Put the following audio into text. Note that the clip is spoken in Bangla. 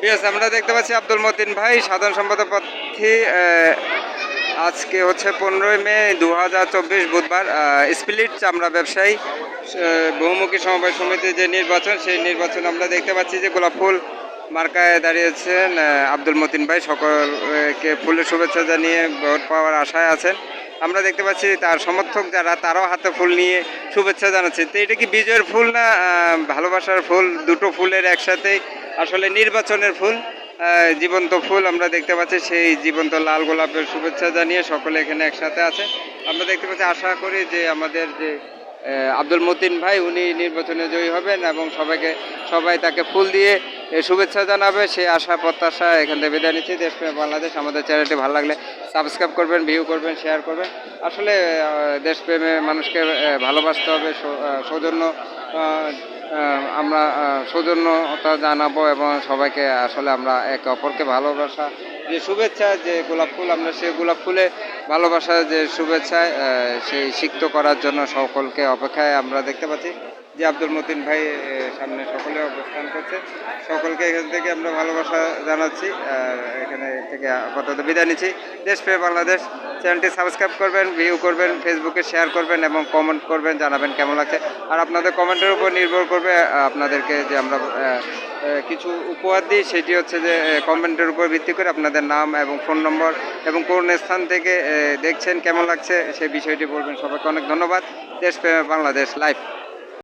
ইয়েস, আমরা দেখতে পাচ্ছি আব্দুল মতিন ভাই সাধারণ সম্পাদক প্রার্থী। আজকে হচ্ছে 15ই মে 2024 বুধবার। স্পিলিট চামড়া ব্যবসায়ী বহুমুখী সমবায় সমিতির যে নির্বাচন, সেই নির্বাচন আমরা দেখতে পাচ্ছি যে গোলাপ ফুল মার্কায় দাঁড়িয়েছেন আব্দুল মতিন ভাই। সকলকে ফুলের শুভেচ্ছা জানিয়ে ভোট পাওয়ার আশায় আছেন। আমরা দেখতে পাচ্ছি তার সমর্থক যারা, তারাও হাতে ফুল নিয়ে শুভেচ্ছা জানাচ্ছে। তো এটা কি বিজয়ের ফুল না ভালোবাসার ফুল? দুটো ফুলের একসাথেই আসলে নির্বাচনের ফুল, জীবন্ত ফুল আমরা দেখতে পাচ্ছি। সেই জীবন্ত লাল গোলাপের শুভেচ্ছা জানিয়ে সকলে এখানে একসাথে আছে। আমরা দেখতে পাচ্ছি, আশা করি যে আমাদের যে আব্দুল মতিন ভাই উনি নির্বাচনে জয়ী হবেন এবং সবাই তাকে ফুল দিয়ে শুভেচ্ছা জানাবে, সেই আশা প্রত্যাশা এখান থেকে বিদায় নিচ্ছি। দেশপ্রেম বাংলাদেশ, আমাদের চ্যানেলটি ভালো লাগলে সাবস্ক্রাইব করবেন, ভিউ করবেন, শেয়ার করবেন। আসলে দেশপ্রেমে মানুষকে ভালোবাসতে হবে, সৌজন্য আমরা সৌজন্যতা জানাবো এবং সবাইকে আসলে আমরা একে অপরকে ভালোবাসা যে শুভেচ্ছা, যে গোলাপ ফুল, আমরা সেই গোলাপ ফুলে ভালোবাসা যে শুভেচ্ছায় সেই সিক্ত করার জন্য সকলকে অপেক্ষায় আমরা দেখতে পাচ্ছি যে আব্দুল মতিন ভাই সামনে সকলে অবস্থান করছে। সকলকে এখান থেকে আমরা ভালোবাসা জানাচ্ছি। এখানে থেকে আপাতত বিদায় নিচ্ছি। দেশপ্রেম বাংলাদেশ চ্যানেলটি সাবস্ক্রাইব করবেন, ভিউ করবেন, ফেসবুকে শেয়ার করবেন এবং কমেন্ট করবেন, জানাবেন কেমন লাগছে। আর আপনাদের কমেন্টের উপর নির্ভর করবে আপনাদেরকে যে আমরা কিছু উপহার দিই, সেটি হচ্ছে যে কমেন্টের উপর ভিত্তি করে আপনাদের নাম এবং ফোন নম্বর এবং কোন স্থান থেকে দেখছেন, কেমন লাগছে সেই বিষয়টি বলবেন। সবাইকে অনেক ধন্যবাদ। দেশপ্রেম বাংলাদেশ লাইভ।